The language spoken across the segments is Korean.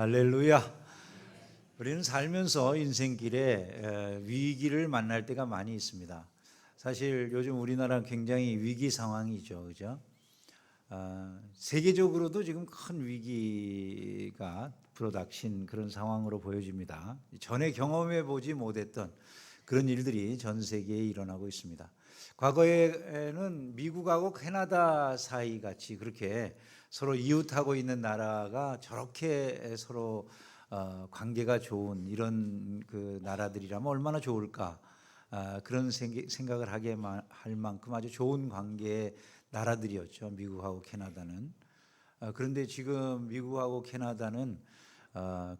할렐루야. 우리는 살면서 인생길에 위기를 만날 때가 많이 있습니다. 사실 요즘 우리나라는 굉장히 위기 상황이죠, 그죠? 세계적으로도 지금 큰 위기가 불어닥친 그런 상황으로 보여집니다. 전에 경험해 보지 못했던 그런 일들이 전 세계에 일어나고 있습니다. 과거에는 미국하고 캐나다 사이 같이 그렇게 서로 이웃하고 있는 나라가 저렇게 서로 관계가 좋은 이런 그 나라들이라면 얼마나 좋을까, 그런 생각을 하게 할 만큼 아주 좋은 관계의 나라들이었죠, 미국하고 캐나다는. 그런데 지금 미국하고 캐나다는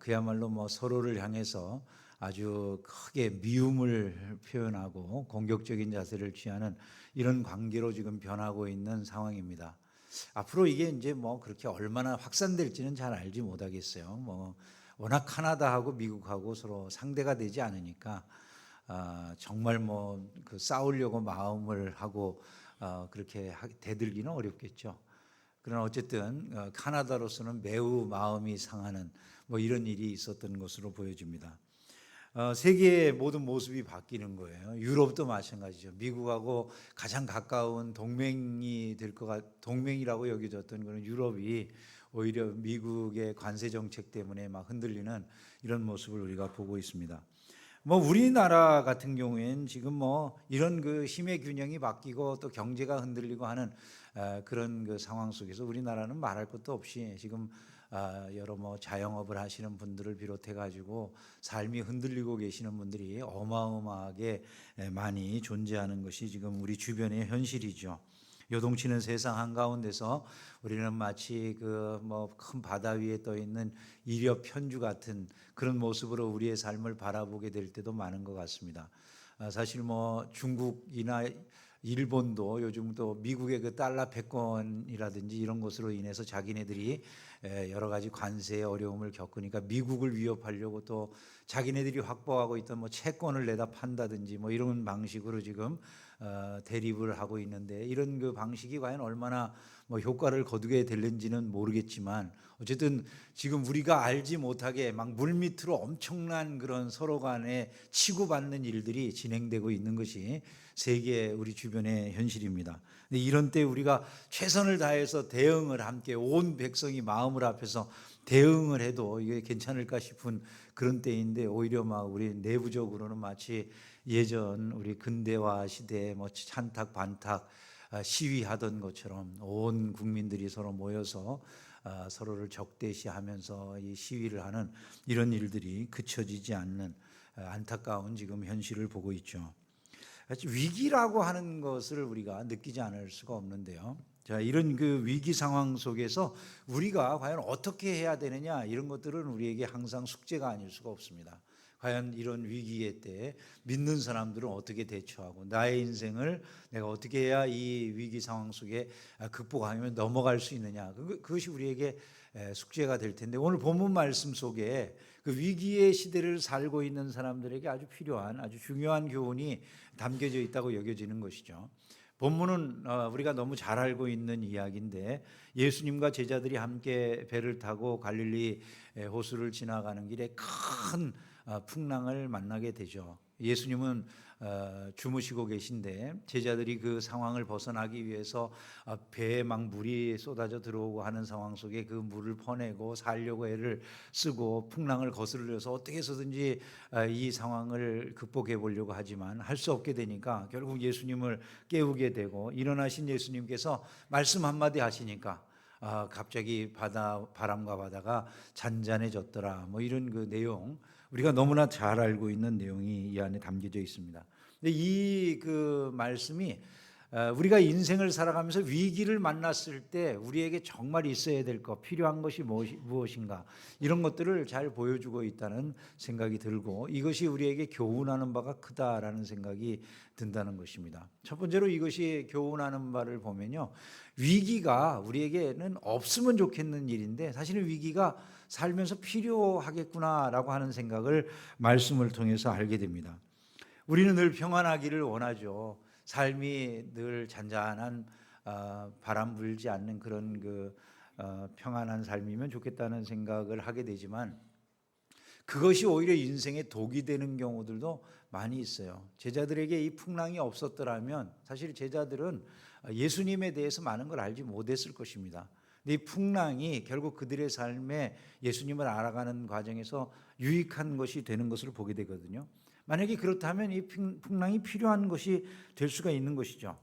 그야말로 뭐 서로를 향해서 아주 크게 미움을 표현하고 공격적인 자세를 취하는 이런 관계로 지금 변하고 있는 상황입니다. 앞으로 이게 이제 뭐 그렇게 얼마나 확산될지는 잘 알지 못하겠어요. 뭐 워낙 캐나다하고 미국하고 서로 상대가 되지 않으니까 정말 뭐 그 싸우려고 마음을 하고 그렇게 대들기는 어렵겠죠. 그러나 어쨌든 캐나다로서는 매우 마음이 상하는 뭐 이런 일이 있었던 것으로 보여집니다. 세계의 모든 모습이 바뀌는 거예요. 유럽도 마찬가지죠. 미국하고 가장 가까운 동맹이 될 동맹이라고 여겨졌던 그런 유럽이 오히려 미국의 관세 정책 때문에 막 흔들리는 이런 모습을 우리가 보고 있습니다. 뭐 우리나라 같은 경우에는 지금 뭐 이런 그 힘의 균형이 바뀌고 또 경제가 흔들리고 하는 그런 그 상황 속에서 우리나라는 말할 것도 없이 지금 여러 뭐 자영업을 하시는 분들을 비롯해 가지고 삶이 흔들리고 계시는 분들이 어마어마하게 많이 존재하는 것이 지금 우리 주변의 현실이죠. 요동치는 세상 한가운데서 우리는 마치 그 뭐 큰 바다 위에 떠 있는 이력 편주 같은 그런 모습으로 우리의 삶을 바라보게 될 때도 많은 것 같습니다. 사실 뭐 중국이나 일본도 요즘 또 미국의 그 달러 패권이라든지 이런 것으로 인해서 자기네들이 여러 가지 관세의 어려움을 겪으니까 미국을 위협하려고 또 자기네들이 확보하고 있던 뭐 채권을 내다 판다든지 뭐 이런 방식으로 지금 대립을 하고 있는데, 이런 그 방식이 과연 얼마나 뭐 효과를 거두게 될는지는 모르겠지만 어쨌든 지금 우리가 알지 못하게 막 물밑으로 엄청난 그런 서로 간에 치고받는 일들이 진행되고 있는 것이 세계 우리 주변의 현실입니다. 근데 이런 때 우리가 최선을 다해서 대응을 함께 온 백성이 마음을 합해서 대응을 해도 이게 괜찮을까 싶은 그런 때인데, 오히려 막 우리 내부적으로는 마치 예전 우리 근대화 시대에 뭐 찬탁 반탁 시위하던 것처럼 온 국민들이 서로 모여서 서로를 적대시하면서 이 시위를 하는 이런 일들이 그쳐지지 않는 안타까운 지금 현실을 보고 있죠. 위기라고 하는 것을 우리가 느끼지 않을 수가 없는데요. 자, 이런 그 위기 상황 속에서 우리가 과연 어떻게 해야 되느냐, 이런 것들은 우리에게 항상 숙제가 아닐 수가 없습니다. 과연 이런 위기의 때에 믿는 사람들은 어떻게 대처하고 나의 인생을 내가 어떻게 해야 이 위기 상황 속에 극복하며 넘어갈 수 있느냐, 그것이 우리에게 숙제가 될 텐데, 오늘 본문 말씀 속에 그 위기의 시대를 살고 있는 사람들에게 아주 필요한 아주 중요한 교훈이 담겨져 있다고 여겨지는 것이죠. 본문은 우리가 너무 잘 알고 있는 이야기인데, 예수님과 제자들이 함께 배를 타고 갈릴리 호수를 지나가는 길에 큰 풍랑을 만나게 되죠. 예수님은 주무시고 계신데 제자들이 그 상황을 벗어나기 위해서 배에 막 물이 쏟아져 들어오고 하는 상황 속에 그 물을 퍼내고 살려고 애를 쓰고 풍랑을 거스르려서 어떻게 해서든지 이 상황을 극복해 보려고 하지만 할 수 없게 되니까 결국 예수님을 깨우게 되고, 일어나신 예수님께서 말씀 한마디 하시니까 갑자기 바람과 바다가 잔잔해졌더라, 뭐 이런 그 내용, 우리가 너무나 잘 알고 있는 내용이 이 안에 담겨져 있습니다. 근데 이 그 말씀이 우리가 인생을 살아가면서 위기를 만났을 때 우리에게 정말 있어야 될 것, 필요한 것이 무엇인가, 이런 것들을 잘 보여주고 있다는 생각이 들고, 이것이 우리에게 교훈하는 바가 크다라는 생각이 든다는 것입니다. 첫 번째로 이것이 교훈하는 바를 보면요, 위기가 우리에게는 없으면 좋겠는 일인데 사실은 위기가 살면서 필요하겠구나라고 하는 생각을 말씀을 통해서 알게 됩니다. 우리는 늘 평안하기를 원하죠. 삶이 늘 잔잔한 바람 불지 않는 그런 그 평안한 삶이면 좋겠다는 생각을 하게 되지만 그것이 오히려 인생의 독이 되는 경우들도 많이 있어요. 제자들에게 이 풍랑이 없었더라면 사실 제자들은 예수님에 대해서 많은 걸 알지 못했을 것입니다. 근데 이 풍랑이 결국 그들의 삶에 예수님을 알아가는 과정에서 유익한 것이 되는 것을 보게 되거든요. 만약에 그렇다면 이 풍랑이 필요한 것이 될 수가 있는 것이죠.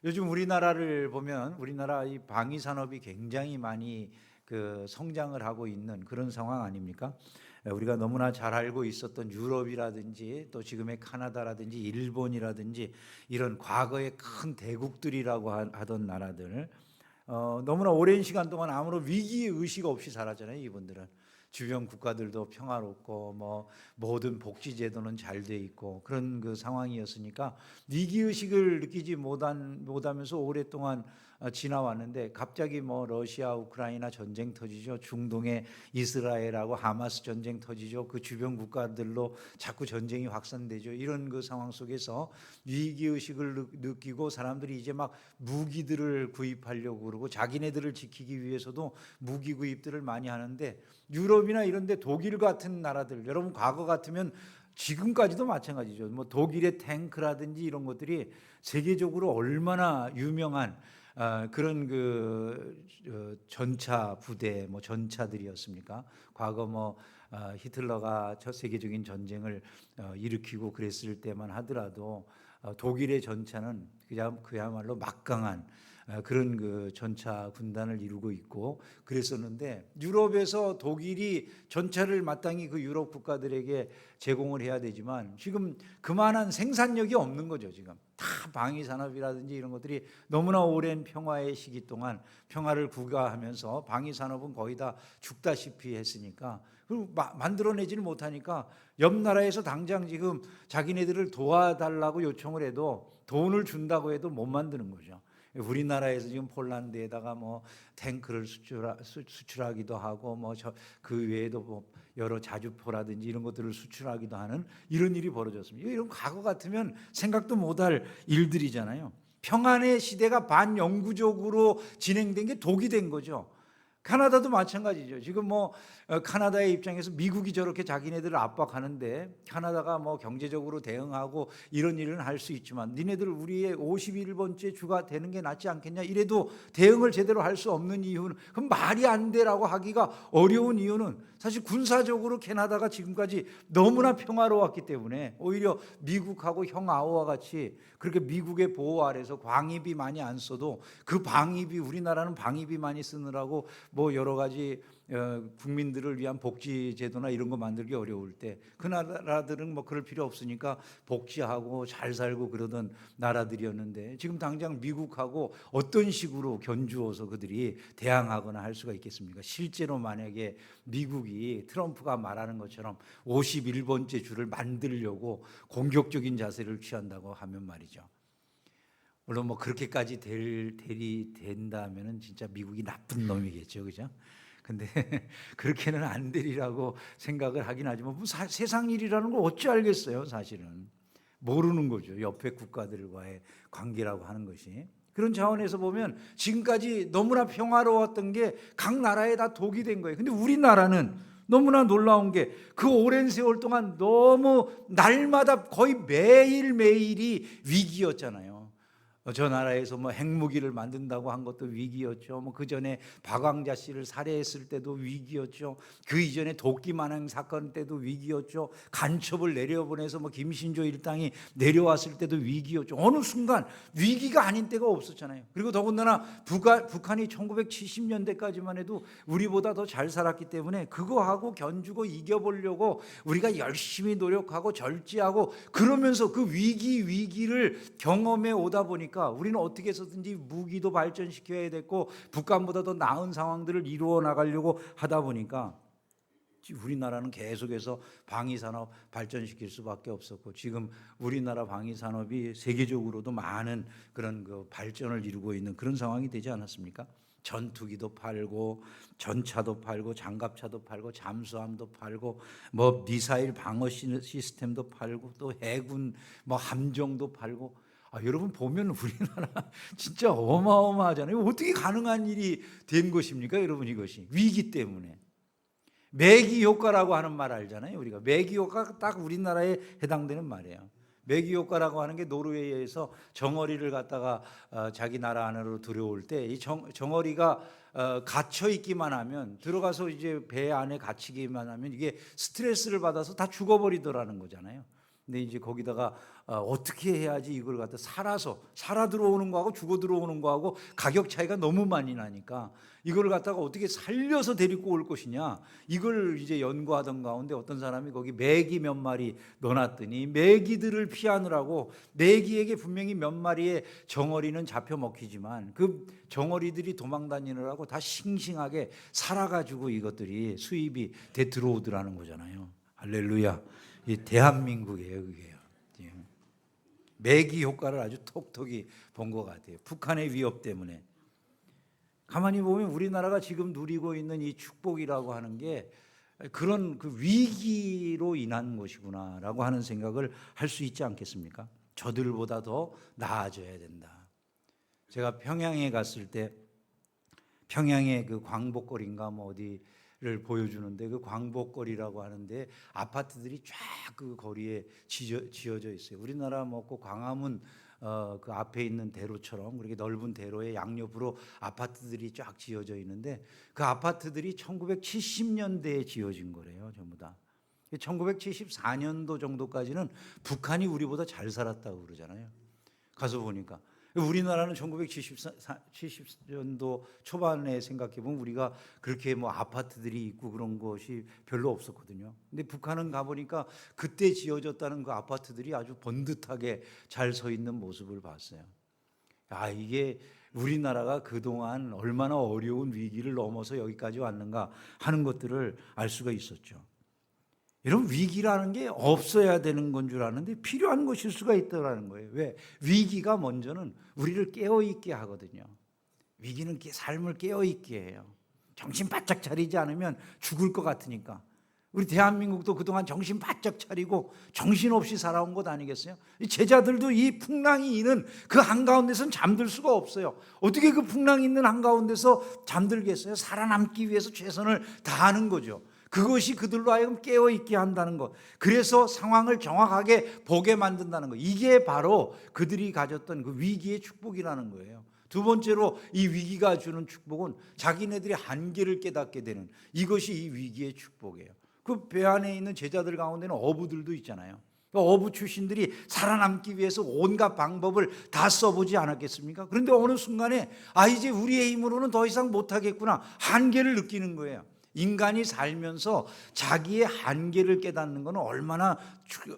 요즘 우리나라를 보면 우리나라 이 방위 산업이 굉장히 많이 성장을 하고 있는 그런 상황 아닙니까? 우리가 너무나 잘 알고 있었던 유럽이라든지 또 지금의 카나다라든지 일본이라든지 이런 과거의 큰 대국들이라고 하던 나라들, 너무나 오랜 시간 동안 아무런 위기 의식 없이 살았잖아요. 이분들은 주변 국가들도 평화롭고 모든 복지 제도는 잘 돼 있고 그런 상황이었으니까 위기 의식을 느끼지 못하면서 오랫동안 지나왔는데 갑자기 러시아 우크라이나 전쟁 터지죠. 중동에 이스라엘하고 하마스 전쟁 터지죠. 그 주변 국가들로 자꾸 전쟁이 확산되죠. 이런 상황 속에서 위기 의식을 느끼고 사람들이 이제 막 무기들을 구입하려고 그러고 자기네들을 지키기 위해서도 무기 구입들을 많이 하는데 유럽이나 이런 데 독일 같은 나라들, 여러분 과거 같으면 지금까지도 마찬가지죠. 독일의 탱크라든지 이런 것들이 세계적으로 얼마나 유명한 그런 전차 부대, 전차들이었습니까? 과거 히틀러가 첫 세계적인 전쟁을 일으키고 그랬을 때만 하더라도 독일의 전차는 그야말로 막강한 그런 전차 군단을 이루고 있고 그랬었는데 유럽에서 독일이 전차를 마땅히 그 유럽 국가들에게 제공을 해야 되지만 지금 그만한 생산력이 없는 거죠. 지금 다 방위 산업이라든지 이런 것들이 너무나 오랜 평화의 시기 동안 평화를 구가하면서 방위 산업은 거의 다 죽다시피 했으니까 그리고 만들어내지를 못하니까 옆 나라에서 당장 지금 자기네들을 도와달라고 요청을 해도 돈을 준다고 해도 못 만드는 거죠. 우리나라에서 지금 폴란드에다가 탱크를 수출하기도 하고 그 외에도 여러 자주포라든지 이런 것들을 수출하기도 하는 이런 일이 벌어졌습니다. 이런 과거 같으면 생각도 못할 일들이잖아요. 평안의 시대가 반영구적으로 진행된 게 독이 된 거죠. 카나다도 마찬가지죠. 지금 카나다의 입장에서 미국이 저렇게 자기네들을 압박하는데 카나다가 경제적으로 대응하고 이런 일은 할 수 있지만 니네들 우리의 51번째 주가 되는 게 낫지 않겠냐 이래도 대응을 제대로 할 수 없는 이유는 그럼 말이 안 되라고 하기가 어려운 이유는 사실 군사적으로 캐나다가 지금까지 너무나 평화로웠기 때문에 오히려 미국하고 형아우와 같이 그렇게 미국의 보호 아래서 방위비 많이 안 써도 그 방위비 우리나라는 방위비 많이 쓰느라고 여러 가지 국민들을 위한 복지 제도나 이런 거 만들기 어려울 때 그 나라들은 그럴 필요 없으니까 복지하고 잘 살고 그러던 나라들이었는데 지금 당장 미국하고 어떤 식으로 견주어서 그들이 대항하거나 할 수가 있겠습니까? 실제로 만약에 미국이 트럼프가 말하는 것처럼 51번째 주를 만들려고 공격적인 자세를 취한다고 하면 말이죠. 물론 그렇게까지 된다면은 진짜 미국이 나쁜 놈이겠죠, 그죠? 근데 그렇게는 안 되리라고 생각을 하긴 하지만 세상 일이라는 걸 어찌 알겠어요, 사실은. 모르는 거죠. 옆에 국가들과의 관계라고 하는 것이. 그런 차원에서 보면 지금까지 너무나 평화로웠던 게 각 나라에 다 독이 된 거예요. 근데 우리나라는 너무나 놀라운 게 그 오랜 세월 동안 너무 날마다 거의 매일매일이 위기였잖아요. 저 나라에서 핵무기를 만든다고 한 것도 위기였죠. 그 전에 박광자 씨를 살해했을 때도 위기였죠. 그 이전에 도끼 만행 사건 때도 위기였죠. 간첩을 내려보내서 김신조 일당이 내려왔을 때도 위기였죠. 어느 순간 위기가 아닌 때가 없었잖아요. 그리고 더군다나 북한이 1970년대까지만 해도 우리보다 더 잘 살았기 때문에 그거하고 견주고 이겨보려고 우리가 열심히 노력하고 절제하고 그러면서 그 위기를 경험해 오다 보니까 우리는 어떻게 해서든지 무기도 발전시켜야 됐고 북한보다 더 나은 상황들을 이루어 나가려고 하다 보니까 우리나라는 계속해서 방위산업 발전시킬 수밖에 없었고 지금 우리나라 방위산업이 세계적으로도 많은 그런 발전을 이루고 있는 그런 상황이 되지 않았습니까? 전투기도 팔고 전차도 팔고 장갑차도 팔고 잠수함도 팔고 미사일 방어 시스템도 팔고 또 해군 함정도 팔고 여러분 보면 우리나라 진짜 어마어마하잖아요. 어떻게 가능한 일이 된 것입니까, 여러분? 이것이 위기 때문에. 매기 효과라고 하는 말 알잖아요. 우리가 매기 효과가 딱 우리나라에 해당되는 말이에요. 매기 효과라고 하는 게 노르웨이에서 정어리를 갖다가 자기 나라 안으로 들여올 때 이 정어리가 갇혀 있기만 하면, 들어가서 이제 배 안에 갇히기만 하면 이게 스트레스를 받아서 다 죽어버리더라는 거잖아요. 근데 이제 거기다가 어떻게 해야지 이걸 갖다 살아 들어오는 거하고 죽어 들어오는 거하고 가격 차이가 너무 많이 나니까 이걸 갖다가 어떻게 살려서 데리고 올 것이냐, 이걸 이제 연구하던 가운데 어떤 사람이 거기 메기 몇 마리 넣어놨더니 메기들을 피하느라고, 메기에게 분명히 몇 마리의 정어리는 잡혀 먹히지만 그 정어리들이 도망다니느라고 다 싱싱하게 살아가지고 이것들이 수입이 돼 들어오더라는 거잖아요. 할렐루야. 이 대한민국이에요, 그게요. 매기 효과를 아주 톡톡히 본 것 같아요. 북한의 위협 때문에. 가만히 보면 우리나라가 지금 누리고 있는 이 축복이라고 하는 게 그런 그 위기로 인한 것이구나라고 하는 생각을 할 수 있지 않겠습니까? 저들보다 더 나아져야 된다. 제가 평양에 갔을 때, 평양의 그 광복거리인가 뭐 어디를 보여주는데, 그 광복거리라고 하는데 아파트들이 쫙 그 거리에 지어져 있어요. 우리나라 뭐 그 광화문 그 앞에 있는 대로처럼 그렇게 넓은 대로에 양옆으로 아파트들이 쫙 지어져 있는데, 그 아파트들이 1970년대에 지어진 거래요, 전부 다. 1974년도 정도까지는 북한이 우리보다 잘 살았다고 그러잖아요. 가서 보니까 우리나라는 1970년도 초반에 생각해 보면 우리가 그렇게 뭐 아파트들이 있고 그런 것이 별로 없었거든요. 근데 북한은 가보니까 그때 지어졌다는 그 아파트들이 아주 번듯하게 잘 서 있는 모습을 봤어요. 이게 우리나라가 그동안 얼마나 어려운 위기를 넘어서 여기까지 왔는가 하는 것들을 알 수가 있었죠. 여러분, 위기라는 게 없어야 되는 건 줄 아는데 필요한 것일 수가 있다는 거예요. 왜? 위기가 먼저는 우리를 깨어있게 하거든요. 위기는 삶을 깨어있게 해요. 정신 바짝 차리지 않으면 죽을 것 같으니까. 우리 대한민국도 그동안 정신 바짝 차리고 정신없이 살아온 것 아니겠어요? 이 제자들도 이 풍랑이 있는 그 한가운데서는 잠들 수가 없어요. 어떻게 그 풍랑이 있는 한가운데서 잠들겠어요? 살아남기 위해서 최선을 다하는 거죠. 그것이 그들로 하여금 깨어있게 한다는 것, 그래서 상황을 정확하게 보게 만든다는 것, 이게 바로 그들이 가졌던 그 위기의 축복이라는 거예요. 두 번째로 이 위기가 주는 축복은 자기네들의 한계를 깨닫게 되는, 이것이 이 위기의 축복이에요. 그 배 안에 있는 제자들 가운데는 어부들도 있잖아요. 어부 출신들이 살아남기 위해서 온갖 방법을 다 써보지 않았겠습니까? 그런데 어느 순간에 이제 우리의 힘으로는 더 이상 못하겠구나, 한계를 느끼는 거예요. 인간이 살면서 자기의 한계를 깨닫는 것은 얼마나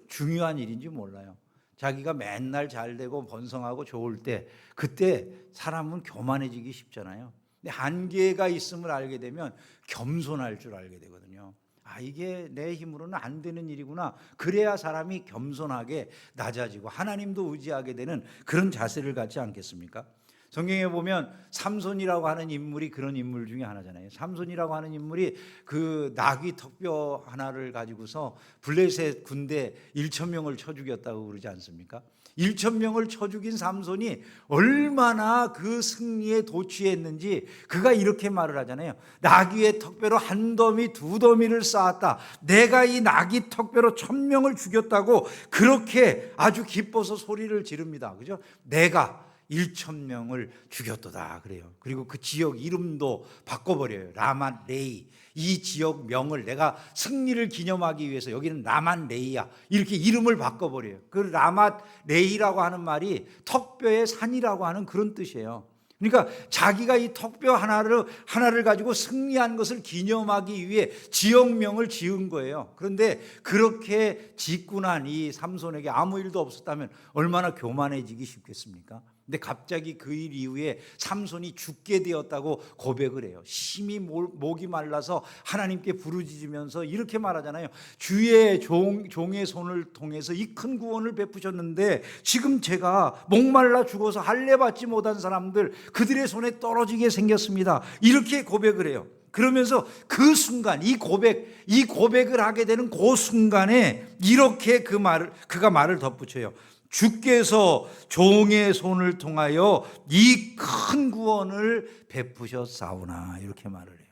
중요한 일인지 몰라요. 자기가 맨날 잘 되고 번성하고 좋을 때, 그때 사람은 교만해지기 쉽잖아요. 근데 한계가 있음을 알게 되면 겸손할 줄 알게 되거든요. 이게 내 힘으로는 안 되는 일이구나. 그래야 사람이 겸손하게 낮아지고 하나님도 의지하게 되는 그런 자세를 갖지 않겠습니까? 성경에 보면 삼손이라고 하는 인물이 그런 인물 중에 하나잖아요. 삼손이라고 하는 인물이 그 나귀 턱뼈 하나를 가지고서 블레셋 군대 1,000명을 쳐 죽였다고 그러지 않습니까? 1,000명을 쳐 죽인 삼손이 얼마나 그 승리에 도취했는지 그가 이렇게 말을 하잖아요. 나귀의 턱뼈로 한 더미 두 더미를 쌓았다. 내가 이 나귀 턱뼈로 1,000명을 죽였다고 그렇게 아주 기뻐서 소리를 지릅니다. 그죠? 내가 1,000명을 죽였도다 그래요. 그리고 그 지역 이름도 바꿔버려요. 라맛 레이. 이 지역 명을 내가 승리를 기념하기 위해서 여기는 라맛 레이야, 이렇게 이름을 바꿔버려요. 그 라맛 레이라고 하는 말이 턱뼈의 산이라고 하는 그런 뜻이에요. 그러니까 자기가 이 턱뼈 하나를 가지고 승리한 것을 기념하기 위해 지역명을 지은 거예요. 그런데 그렇게 짓고 난 이 삼손에게 아무 일도 없었다면 얼마나 교만해지기 쉽겠습니까? 근데 갑자기 그 일 이후에 삼손이 죽게 되었다고 고백을 해요. 심히 목이 말라서 하나님께 부르짖으면서 이렇게 말하잖아요. 주의 종의 손을 통해서 이 큰 구원을 베푸셨는데 지금 제가 목말라 죽어서 할례 받지 못한 사람들, 그들의 손에 떨어지게 생겼습니다. 이렇게 고백을 해요. 그러면서 그 순간 이 고백을 하게 되는 그 순간에 이렇게 그가 말을 덧붙여요. 주께서 종의 손을 통하여 이 큰 구원을 베푸셨사오나 이렇게 말을 해요.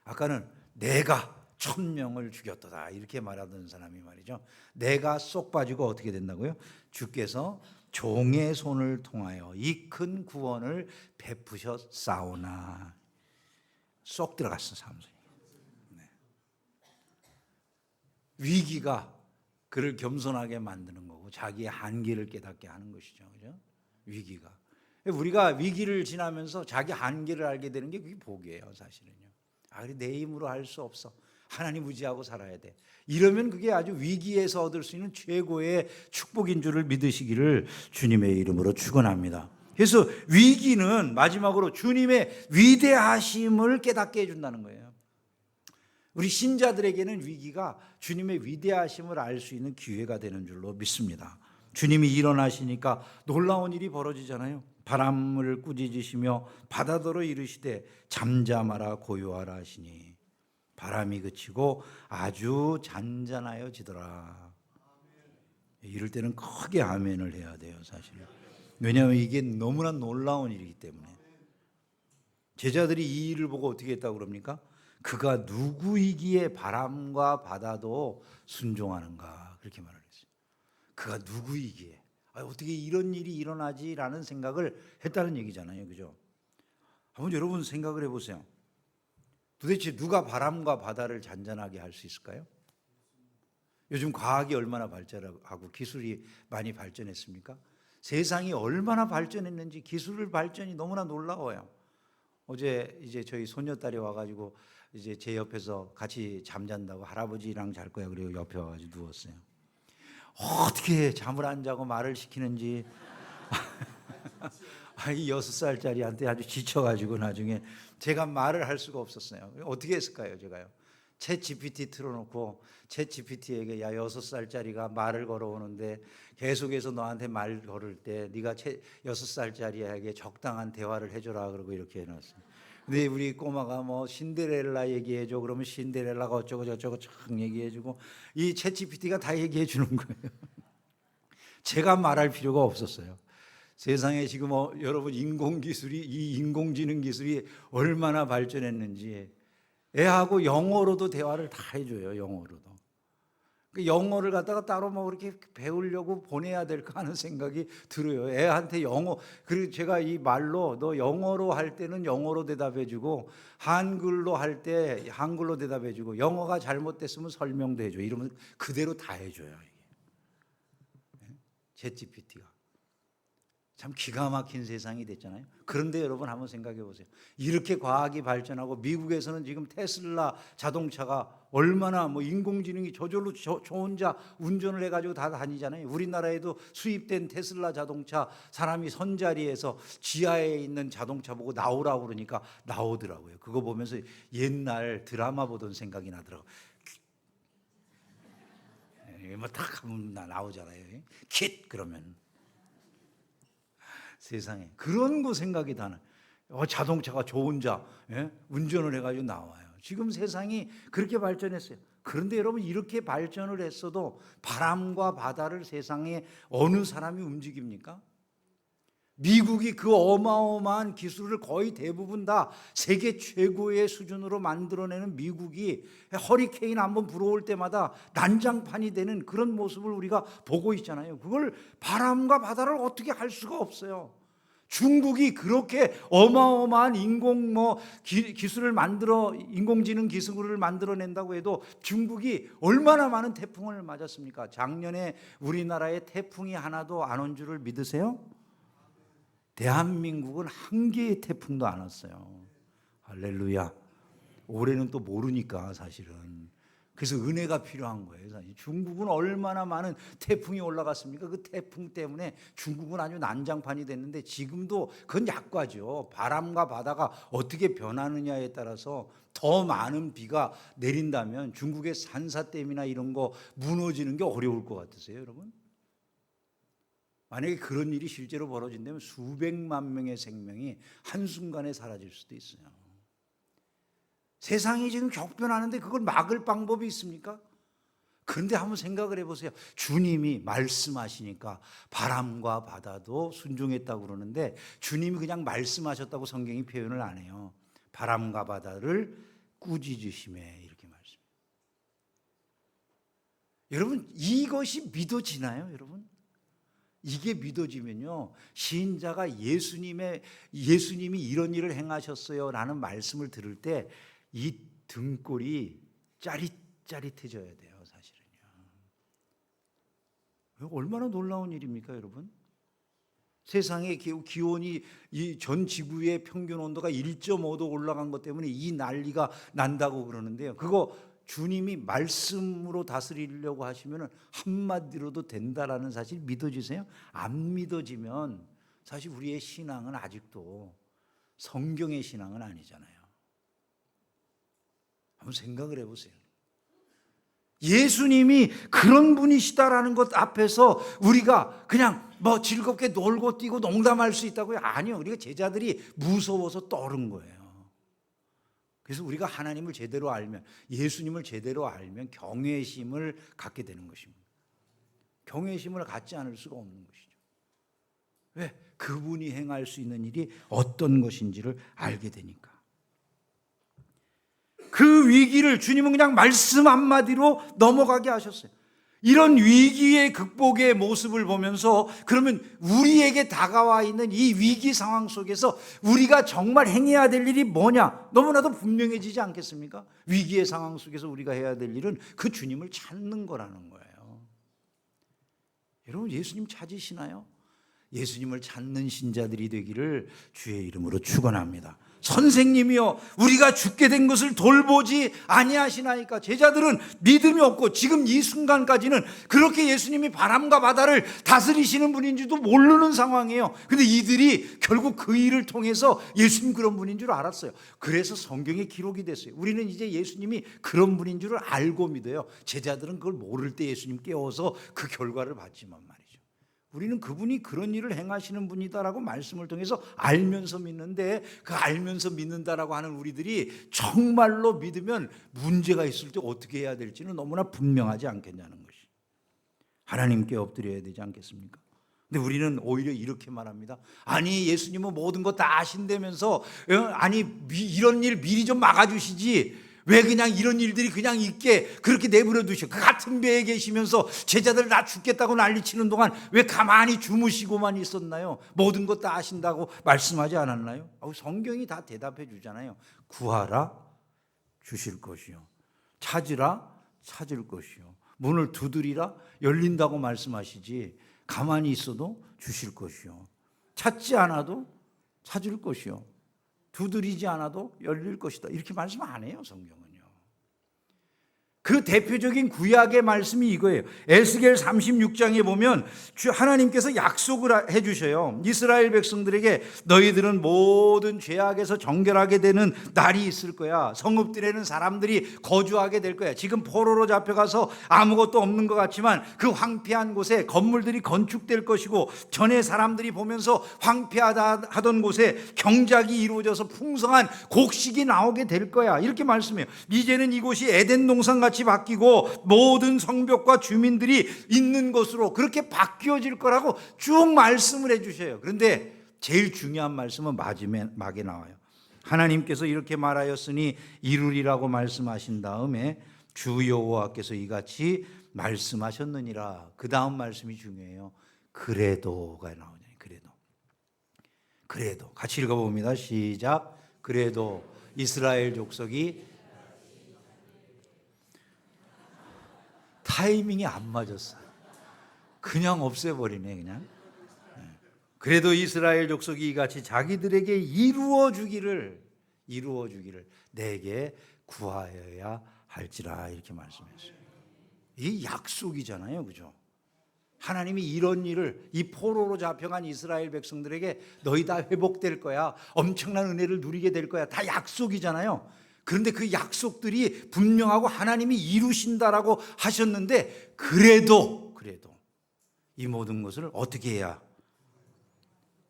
아까는 내가 1000명을 죽였도다 이렇게 말하던 사람이 말이죠. 내가 쏙 빠지고 어떻게 된다고요? 주께서 종의 손을 통하여 이 큰 구원을 베푸셨사오나 쏙 들어갔어 삼손이. 네. 위기가 그를 겸손하게 만드는 거고 자기의 한계를 깨닫게 하는 것이죠. 그죠? 위기가. 우리가 위기를 지나면서 자기 한계를 알게 되는 게 그게 복이에요, 사실은요. 그래 내 힘으로 할 수 없어. 하나님 의지하고 살아야 돼. 이러면 그게 아주 위기에서 얻을 수 있는 최고의 축복인 줄을 믿으시기를 주님의 이름으로 축원합니다. 그래서 위기는 마지막으로 주님의 위대하심을 깨닫게 해준다는 거예요. 우리 신자들에게는 위기가 주님의 위대하심을 알 수 있는 기회가 되는 줄로 믿습니다. 주님이 일어나시니까 놀라운 일이 벌어지잖아요. 바람을 꾸짖으시며 바다더러 이르시되 잠잠하라 고요하라 하시니 바람이 그치고 아주 잔잔하여지더라. 이럴 때는 크게 아멘을 해야 돼요, 사실은. 왜냐하면 이게 너무나 놀라운 일이기 때문에. 제자들이 이 일을 보고 어떻게 했다고 그럽니까? 그가 누구이기에 바람과 바다도 순종하는가 그렇게 말을 했어요. 그가 누구이기에 어떻게 이런 일이 일어나지라는 생각을 했다는 얘기잖아요, 그죠? 한번 여러분 생각을 해보세요. 도대체 누가 바람과 바다를 잔잔하게 할 수 있을까요? 요즘 과학이 얼마나 발전하고 기술이 많이 발전했습니까? 세상이 얼마나 발전했는지 기술 발전이 너무나 놀라워요. 어제 이제 저희 손녀딸이 와가지고 이제 제 옆에서 같이 잠잔다고 할아버지랑 잘 거야 그리고 옆에 와가지고 누웠어요. 어떻게 잠을 안 자고 말을 시키는지 이 6살짜리한테 아주 지쳐가지고 나중에 제가 말을 할 수가 없었어요. 어떻게 했을까요, 제가요? 챗 GPT 틀어놓고 챗 GPT에게 야 6살짜리가 말을 걸어오는데 계속해서 너한테 말 걸을 때 네가 6살짜리에게 적당한 대화를 해줘라 그러고 이렇게 해놨어요. 근데 우리 꼬마가 뭐 신데렐라 얘기해줘 그러면 신데렐라가 어쩌고 저쩌고 쫙 얘기해주고 이 챗 GPT가 다 얘기해주는 거예요. 제가 말할 필요가 없었어요. 세상에 지금 여러분 이 인공지능 기술이 얼마나 발전했는지 애하고 영어로도 대화를 다 해줘요. 영어로도. 그 영어를 갖다가 따로 뭐 그렇게 배우려고 보내야 될까 하는 생각이 들어요. 애한테 영어, 그리고 제가 이 말로 너 영어로 할 때는 영어로 대답해주고 한글로 할 때 한글로 대답해주고 영어가 잘못됐으면 설명도 해줘. 이러면 그대로 다 해줘요. 이게. 챗 GPT가. 참 기가 막힌 세상이 됐잖아요. 그런데 여러분 한번 생각해 보세요. 이렇게 과학이 발전하고 미국에서는 지금 테슬라 자동차가 얼마나 뭐 인공지능이 저절로 저 혼자 운전을 해가지고 다 다니잖아요. 우리나라에도 수입된 테슬라 자동차 사람이 선자리에서 지하에 있는 자동차 보고 나오라고 그러니까 나오더라고요. 그거 보면서 옛날 드라마 보던 생각이 나더라고요. 뭐 딱 하면 나오잖아요. 킷 그러면. 세상에 그런 거 생각이 나는 자동차가 저 혼자 운전을 해가지고 나와요. 지금 세상이 그렇게 발전했어요. 그런데 여러분 이렇게 발전을 했어도 바람과 바다를 세상에 어느 사람이 움직입니까? 미국이 그 어마어마한 기술을 거의 대부분 다 세계 최고의 수준으로 만들어내는 미국이 허리케인 한번 불어올 때마다 난장판이 되는 그런 모습을 우리가 보고 있잖아요. 그걸 바람과 바다를 어떻게 할 수가 없어요. 중국이 그렇게 어마어마한 기술을 인공지능 기술을 만들어낸다고 해도 중국이 얼마나 많은 태풍을 맞았습니까? 작년에 우리나라에 태풍이 하나도 안 온 줄을 믿으세요? 대한민국은 한 개의 태풍도 안 왔어요. 할렐루야. 올해는 또 모르니까 사실은. 그래서 은혜가 필요한 거예요. 사실. 중국은 얼마나 많은 태풍이 올라갔습니까? 그 태풍 때문에 중국은 아주 난장판이 됐는데 지금도 그건 약과죠. 바람과 바다가 어떻게 변하느냐에 따라서 더 많은 비가 내린다면 중국의 산사댐이나 이런 거 무너지는 게 어려울 것 같으세요, 여러분? 만약에 그런 일이 실제로 벌어진다면 수백만 명의 생명이 한순간에 사라질 수도 있어요. 세상이 지금 격변하는데 그걸 막을 방법이 있습니까? 그런데 한번 생각을 해보세요. 주님이 말씀하시니까 바람과 바다도 순종했다고 그러는데 주님이 그냥 말씀하셨다고 성경이 표현을 안 해요. 바람과 바다를 꾸짖으시매 이렇게 말씀해요. 여러분, 이것이 믿어지나요, 여러분? 이게 믿어지면요, 시인자가 예수님이 이런 일을 행하셨어요 라는 말씀을 들을 때 이 등골이 짜릿짜릿해져야 돼요, 사실은요. 얼마나 놀라운 일입니까, 여러분? 세상의 기온이 이 전 지구의 평균 온도가 1.5도 올라간 것 때문에 이 난리가 난다고 그러는데요. 그거 주님이 말씀으로 다스리려고 하시면 한마디로도 된다라는 사실 믿어지세요? 안 믿어지면 사실 우리의 신앙은 아직도 성경의 신앙은 아니잖아요. 한번 생각을 해보세요. 예수님이 그런 분이시다라는 것 앞에서 우리가 그냥 뭐 즐겁게 놀고 뛰고 농담할 수 있다고요? 아니요. 우리가 제자들이 무서워서 떠오른 거예요. 그래서 우리가 하나님을 제대로 알면, 예수님을 제대로 알면 경외심을 갖게 되는 것입니다. 경외심을 갖지 않을 수가 없는 것이죠. 왜? 그분이 행할 수 있는 일이 어떤 것인지를 알게 되니까. 그 위기를 주님은 그냥 말씀 한마디로 넘어가게 하셨어요. 이런 위기의 극복의 모습을 보면서 그러면 우리에게 다가와 있는 이 위기 상황 속에서 우리가 정말 행해야 될 일이 뭐냐? 너무나도 분명해지지 않겠습니까? 위기의 상황 속에서 우리가 해야 될 일은 그 주님을 찾는 거라는 거예요. 여러분, 예수님 찾으시나요? 예수님을 찾는 신자들이 되기를 주의 이름으로 축원합니다. 선생님이여, 우리가 죽게 된 것을 돌보지 아니하시나이까. 제자들은 믿음이 없고 지금 이 순간까지는 그렇게 예수님이 바람과 바다를 다스리시는 분인지도 모르는 상황이에요. 근데 이들이 결국 그 일을 통해서 예수님 그런 분인 줄 알았어요. 그래서 성경에 기록이 됐어요. 우리는 이제 예수님이 그런 분인 줄 알고 믿어요. 제자들은 그걸 모를 때 예수님 깨워서 그 결과를 봤지만 말이죠. 우리는 그분이 그런 일을 행하시는 분이다라고 말씀을 통해서 알면서 믿는데, 그 알면서 믿는다라고 하는 우리들이 정말로 믿으면 문제가 있을 때 어떻게 해야 될지는 너무나 분명하지 않겠냐는 것이, 하나님께 엎드려야 되지 않겠습니까? 근데 우리는 오히려 이렇게 말합니다. 아니, 예수님은 모든 거 다 아신다면서, 아니 이런 일 미리 좀 막아주시지, 왜 그냥 이런 일들이 그냥 있게 그렇게 내버려 두셔? 그 같은 배에 계시면서 제자들 나 죽겠다고 난리치는 동안 왜 가만히 주무시고만 있었나요? 모든 것 다 아신다고 말씀하지 않았나요? 성경이 다 대답해 주잖아요. 구하라 주실 것이요, 찾으라 찾을 것이요, 문을 두드리라 열린다고 말씀하시지, 가만히 있어도 주실 것이요, 찾지 않아도 찾을 것이요, 두드리지 않아도 열릴 것이다, 이렇게 말씀 안 해요, 성경은요. 그 대표적인 구약의 말씀이 이거예요. 에스겔 36장에 보면 하나님께서 약속을 해주셔요. 이스라엘 백성들에게 너희들은 모든 죄악에서 정결하게 되는 날이 있을 거야. 성읍들에는 사람들이 거주하게 될 거야. 지금 포로로 잡혀가서 아무것도 없는 것 같지만 그 황폐한 곳에 건물들이 건축될 것이고, 전에 사람들이 보면서 황폐하다 하던 곳에 경작이 이루어져서 풍성한 곡식이 나오게 될 거야, 이렇게 말씀해요. 이제는 이곳이 에덴 동산 같이 바뀌고 모든 성벽과 주민들이 있는 곳으로 그렇게 바뀌어질 거라고 쭉 말씀을 해주셔요. 그런데 제일 중요한 말씀은 마지막에 나와요. 하나님께서 이렇게 말하였으니 이루리라고 말씀하신 다음에 주 여호와께서 이같이 말씀하셨느니라. 그 다음 말씀이 중요해요. 그래도가 나오냐. 그래도 같이 읽어봅니다. 시작. 그래도 이스라엘 족속이, 타이밍이 안 맞았어요. 그냥 없애버리네, 그냥. 그래도 이스라엘 족속이 이같이 자기들에게 이루어 주기를 내게 구하여야 할지라, 이렇게 말씀했어요. 이게 약속이잖아요, 그죠? 하나님이 이런 일을, 이 포로로 잡혀간 이스라엘 백성들에게 너희 다 회복될 거야, 엄청난 은혜를 누리게 될 거야, 다 약속이잖아요. 그런데 그 약속들이 분명하고 하나님이 이루신다라고 하셨는데, 그래도 이 모든 것을 어떻게 해야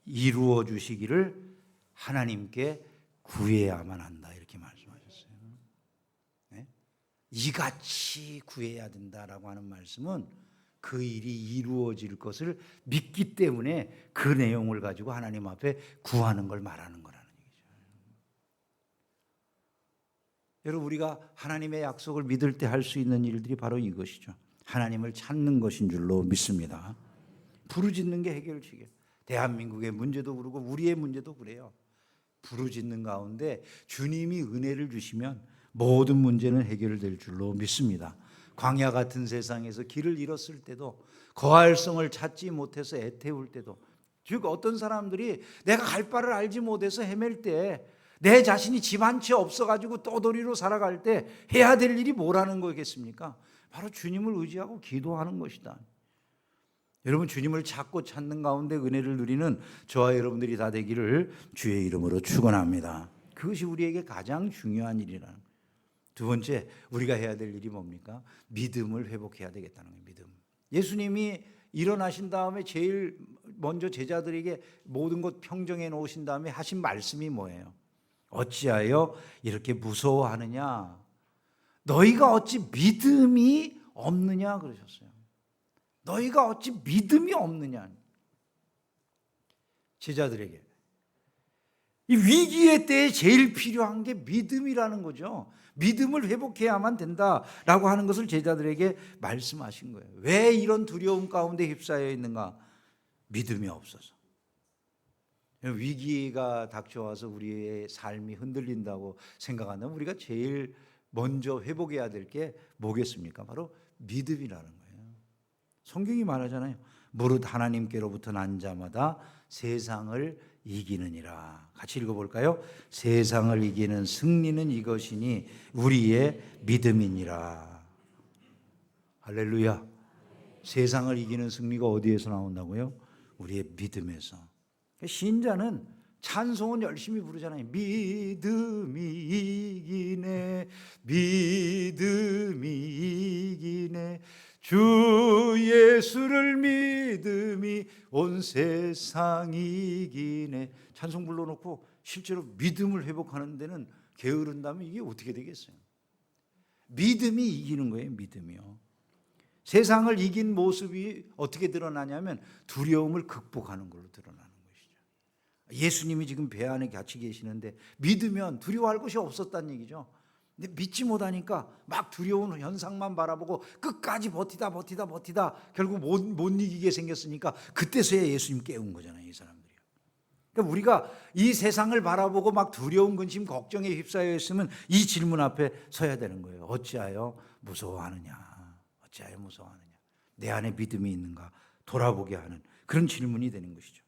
이루어 주시기를 하나님께 구해야만 한다, 이렇게 말씀하셨어요. 네? 이같이 구해야 된다라고 하는 말씀은 그 일이 이루어질 것을 믿기 때문에 그 내용을 가지고 하나님 앞에 구하는 걸 말하는 거라는 얘기죠. 여러분, 우리가 하나님의 약속을 믿을 때 할 수 있는 일들이 바로 이것이죠. 하나님을 찾는 것인 줄로 믿습니다. 부르짖는 게 해결책이에요. 대한민국의 문제도 그러고 우리의 문제도 그래요. 부르짖는 가운데 주님이 은혜를 주시면 모든 문제는 해결될 줄로 믿습니다. 광야 같은 세상에서 길을 잃었을 때도, 거할성을 찾지 못해서 애태울 때도, 즉 어떤 사람들이 내가 갈 바를 알지 못해서 헤맬 때, 내 자신이 집 한 채 없어가지고 떠돌이로 살아갈 때 해야 될 일이 뭐라는 거겠습니까? 바로 주님을 의지하고 기도하는 것이다. 여러분, 주님을 찾고 찾는 가운데 은혜를 누리는 저와 여러분들이 다 되기를 주의 이름으로 축원합니다. 그것이 우리에게 가장 중요한 일이라는 거예요. 두 번째, 우리가 해야 될 일이 뭡니까? 믿음을 회복해야 되겠다는 거예요. 믿음. 예수님이 일어나신 다음에 제일 먼저 제자들에게 모든 것 평정해 놓으신 다음에 하신 말씀이 뭐예요? 어찌하여 이렇게 무서워하느냐? 너희가 어찌 믿음이 없느냐 그러셨어요. 너희가 어찌 믿음이 없느냐. 제자들에게 이 위기의 때에 제일 필요한 게 믿음이라는 거죠. 믿음을 회복해야만 된다라고 하는 것을 제자들에게 말씀하신 거예요. 왜 이런 두려움 가운데 휩싸여 있는가? 믿음이 없어서. 위기가 닥쳐와서 우리의 삶이 흔들린다고 생각한다면 우리가 제일 먼저 회복해야 될 게 뭐겠습니까? 바로 믿음이라는 거예요. 성경이 말하잖아요. 무릇 하나님께로부터 난 자마다 세상을 이기느니라. 같이 읽어볼까요? 세상을 이기는 승리는 이것이니 우리의 믿음이니라. 할렐루야. 세상을 이기는 승리가 어디에서 나온다고요? 우리의 믿음에서. 신자는 찬송은 열심히 부르잖아요. 믿음이 이기네, 믿음이 이기네, 주 예수를 믿음이 온 세상 이기네. 찬송 불러놓고 실제로 믿음을 회복하는 데는 게으른다면 이게 어떻게 되겠어요? 믿음이 이기는 거예요. 믿음이요. 세상을 이긴 모습이 어떻게 드러나냐면 두려움을 극복하는 걸로 드러나는 것이죠. 예수님이 지금 배 안에 같이 계시는데 믿으면 두려워할 것이 없었다는 얘기죠. 근데 믿지 못하니까 막 두려운 현상만 바라보고 끝까지 버티다 결국 못 이기게 생겼으니까 그때서야 예수님 깨운 거잖아요. 이 사람들이요. 그러니까 우리가 이 세상을 바라보고 막 두려운 근심 걱정에 휩싸여 있으면 이 질문 앞에 서야 되는 거예요. 어찌하여 무서워하느냐? 어찌하여 무서워하느냐? 내 안에 믿음이 있는가? 돌아보게 하는 그런 질문이 되는 것이죠.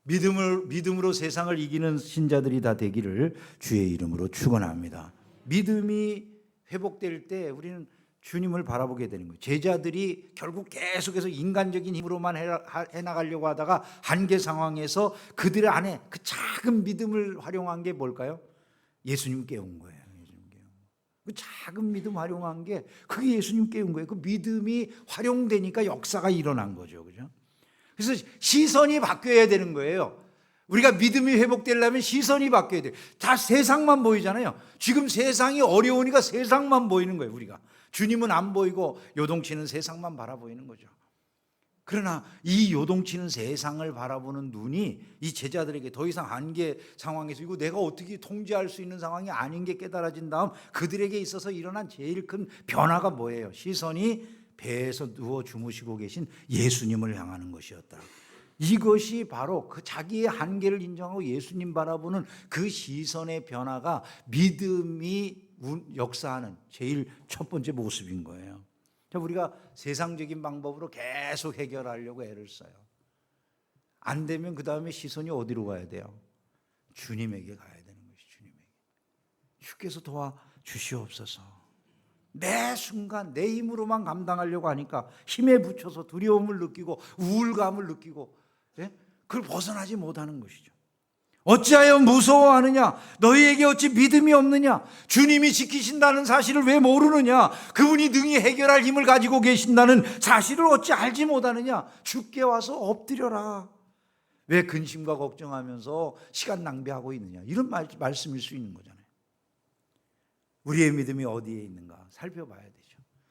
믿음으로 세상을 이기는 신자들이 다 되기를 주의 이름으로 축원합니다. 믿음이 회복될 때 우리는 주님을 바라보게 되는 거예요. 제자들이 결국 계속해서 인간적인 힘으로만 해나가려고 하다가 한계 상황에서 그들 안에 그 작은 믿음을 활용한 게 뭘까요? 예수님 깨운 거예요. 그 작은 믿음 활용한 게 그게 예수님 깨운 거예요. 그 믿음이 활용되니까 역사가 일어난 거죠. 그죠? 그래서 시선이 바뀌어야 되는 거예요. 우리가 믿음이 회복되려면 시선이 바뀌어야 돼요. 다 세상만 보이잖아요. 지금 세상이 어려우니까 세상만 보이는 거예요. 우리가 주님은 안 보이고 요동치는 세상만 바라보이는 거죠. 그러나 이 요동치는 세상을 바라보는 눈이 이 제자들에게 더 이상 한계 상황에서 이거 내가 어떻게 통제할 수 있는 상황이 아닌 게 깨달아진 다음 그들에게 있어서 일어난 제일 큰 변화가 뭐예요? 시선이 배에서 누워 주무시고 계신 예수님을 향하는 것이었다. 이것이 바로 그 자기의 한계를 인정하고 예수님 바라보는 그 시선의 변화가 믿음이 역사하는 제일 첫 번째 모습인 거예요. 우리가 세상적인 방법으로 계속 해결하려고 애를 써요. 안 되면 그 다음에 시선이 어디로 가야 돼요? 주님에게 가야 되는 것이 주님에게. 주께서 도와주시옵소서. 매 순간 내 힘으로만 감당하려고 하니까 힘에 부쳐서 두려움을 느끼고 우울감을 느끼고 그걸 벗어나지 못하는 것이죠. 어찌하여 무서워하느냐? 너희에게 어찌 믿음이 없느냐? 주님이 지키신다는 사실을 왜 모르느냐? 그분이 능히 해결할 힘을 가지고 계신다는 사실을 어찌 알지 못하느냐? 주께 와서 엎드려라. 왜 근심과 걱정하면서 시간 낭비하고 있느냐? 이런 말씀일 수 있는 거잖아요. 우리의 믿음이 어디에 있는가 살펴봐야 되죠.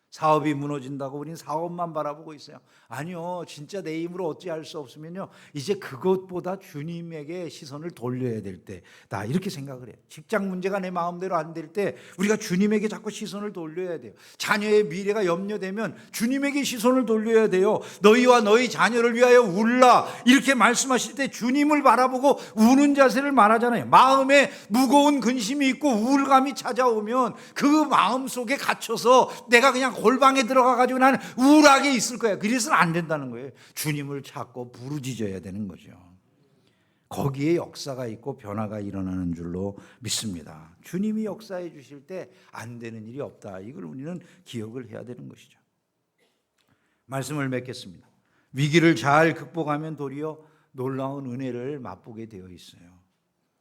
사업이 무너진다고 우리는 사업만 바라보고 있어요. 아니요, 진짜 내 힘으로 어찌할 수 없으면요, 이제 그것보다 주님에게 시선을 돌려야 될 때다, 이렇게 생각을 해요. 직장 문제가 내 마음대로 안 될 때 우리가 주님에게 자꾸 시선을 돌려야 돼요. 자녀의 미래가 염려되면 주님에게 시선을 돌려야 돼요. 너희와 너희 자녀를 위하여 울라, 이렇게 말씀하실 때 주님을 바라보고 우는 자세를 말하잖아요. 마음에 무거운 근심이 있고 우울감이 찾아오면 그 마음 속에 갇혀서 내가 그냥 골방에 들어가가지고 나는 우울하게 있을 거야. 그래서는 안 된다는 거예요. 주님을 찾고 부르짖어야 되는 거죠. 거기에 역사가 있고 변화가 일어나는 줄로 믿습니다. 주님이 역사해 주실 때 안 되는 일이 없다, 이걸 우리는 기억을 해야 되는 것이죠. 말씀을 맺겠습니다. 위기를 잘 극복하면 도리어 놀라운 은혜를 맛보게 되어 있어요.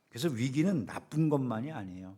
그래서 위기는 나쁜 것만이 아니에요.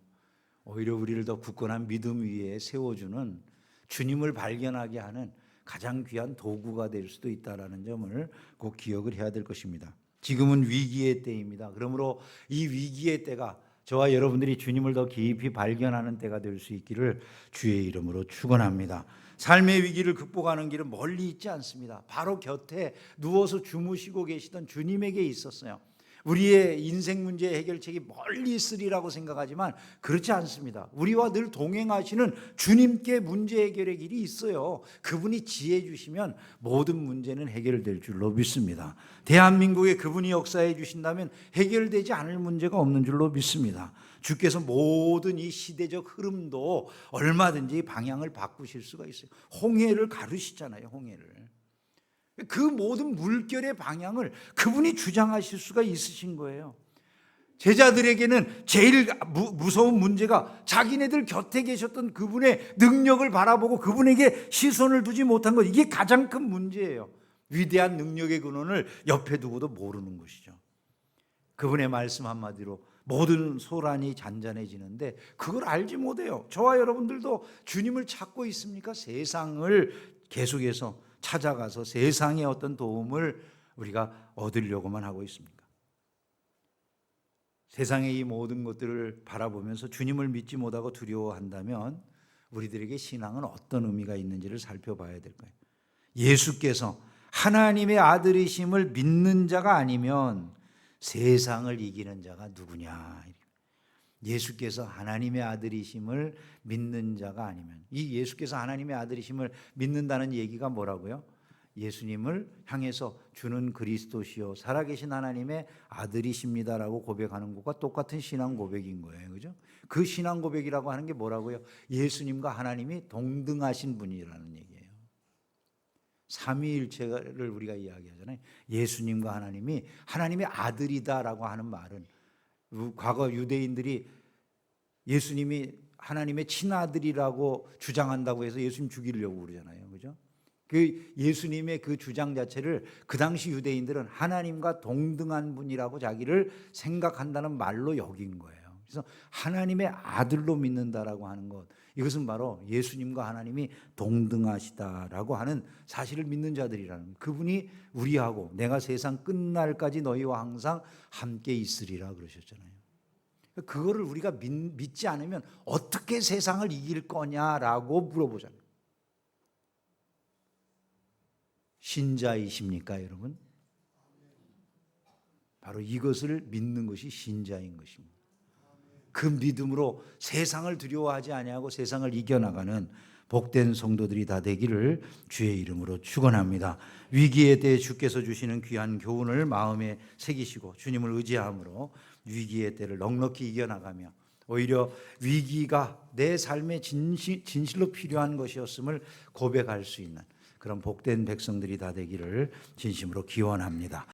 오히려 우리를 더 굳건한 믿음 위에 세워주는, 주님을 발견하게 하는 가장 귀한 도구가 될 수도 있다는 점을 꼭 기억을 해야 될 것입니다. 지금은 위기의 때입니다. 그러므로 이 위기의 때가 저와 여러분들이 주님을 더 깊이 발견하는 때가 될 수 있기를 주의 이름으로 축원합니다. 삶의 위기를 극복하는 길은 멀리 있지 않습니다. 바로 곁에 누워서 주무시고 계시던 주님에게 있었어요. 우리의 인생 문제 해결책이 멀리 있으리라고 생각하지만 그렇지 않습니다. 우리와 늘 동행하시는 주님께 문제 해결의 길이 있어요. 그분이 지혜 주시면 모든 문제는 해결될 줄로 믿습니다. 대한민국에 그분이 역사해 주신다면 해결되지 않을 문제가 없는 줄로 믿습니다. 주께서 모든 이 시대적 흐름도 얼마든지 방향을 바꾸실 수가 있어요. 홍해를 가르시잖아요. 홍해를. 그 모든 물결의 방향을 그분이 주장하실 수가 있으신 거예요. 제자들에게는 제일 무서운 문제가 자기네들 곁에 계셨던 그분의 능력을 바라보고 그분에게 시선을 두지 못한 것, 이게 가장 큰 문제예요. 위대한 능력의 근원을 옆에 두고도 모르는 것이죠. 그분의 말씀 한마디로 모든 소란이 잔잔해지는데 그걸 알지 못해요. 저와 여러분들도 주님을 찾고 있습니까? 세상을 계속해서 찾아가서 세상의 어떤 도움을 우리가 얻으려고만 하고 있습니까? 세상의 이 모든 것들을 바라보면서 주님을 믿지 못하고 두려워한다면 우리들에게 신앙은 어떤 의미가 있는지를 살펴봐야 될 거예요. 예수께서 하나님의 아들이심을 믿는 자가 아니면 세상을 이기는 자가 누구냐. 예수께서 하나님의 아들이심을 믿는 자가 아니면, 이 예수께서 하나님의 아들이심을 믿는다는 얘기가 뭐라고요? 예수님을 향해서 주는 그리스도시요 살아계신 하나님의 아들이십니다라고 고백하는 것과 똑같은 신앙 고백인 거예요. 그죠? 그 신앙 고백이라고 하는 게 뭐라고요? 예수님과 하나님이 동등하신 분이라는 얘기예요. 삼위일체를 우리가 이야기하잖아요. 예수님과 하나님이 하나님의 아들이다라고 하는 말은, 과거 유대인들이 예수님이 하나님의 친아들이라고 주장한다고 해서 예수님 죽이려고 그러잖아요. 그죠? 그 예수님의 그 주장 자체를 그 당시 유대인들은 하나님과 동등한 분이라고 자기를 생각한다는 말로 여긴 거예요. 그래서 하나님의 아들로 믿는다라고 하는 것, 이것은 바로 예수님과 하나님이 동등하시다라고 하는 사실을 믿는 자들이라는, 그분이 우리하고 내가 세상 끝날까지 너희와 항상 함께 있으리라 그러셨잖아요. 그거를 우리가 믿지 않으면 어떻게 세상을 이길 거냐라고 물어보잖아요. 신자이십니까, 여러분? 바로 이것을 믿는 것이 신자인 것입니다. 그 믿음으로 세상을 두려워하지 아니하고 세상을 이겨나가는 복된 성도들이 다 되기를 주의 이름으로 축원합니다. 위기에 대해 주께서 주시는 귀한 교훈을 마음에 새기시고 주님을 의지함으로 위기의 때를 넉넉히 이겨나가며 오히려 위기가 내 삶의 진실로 필요한 것이었음을 고백할 수 있는 그런 복된 백성들이 다 되기를 진심으로 기원합니다.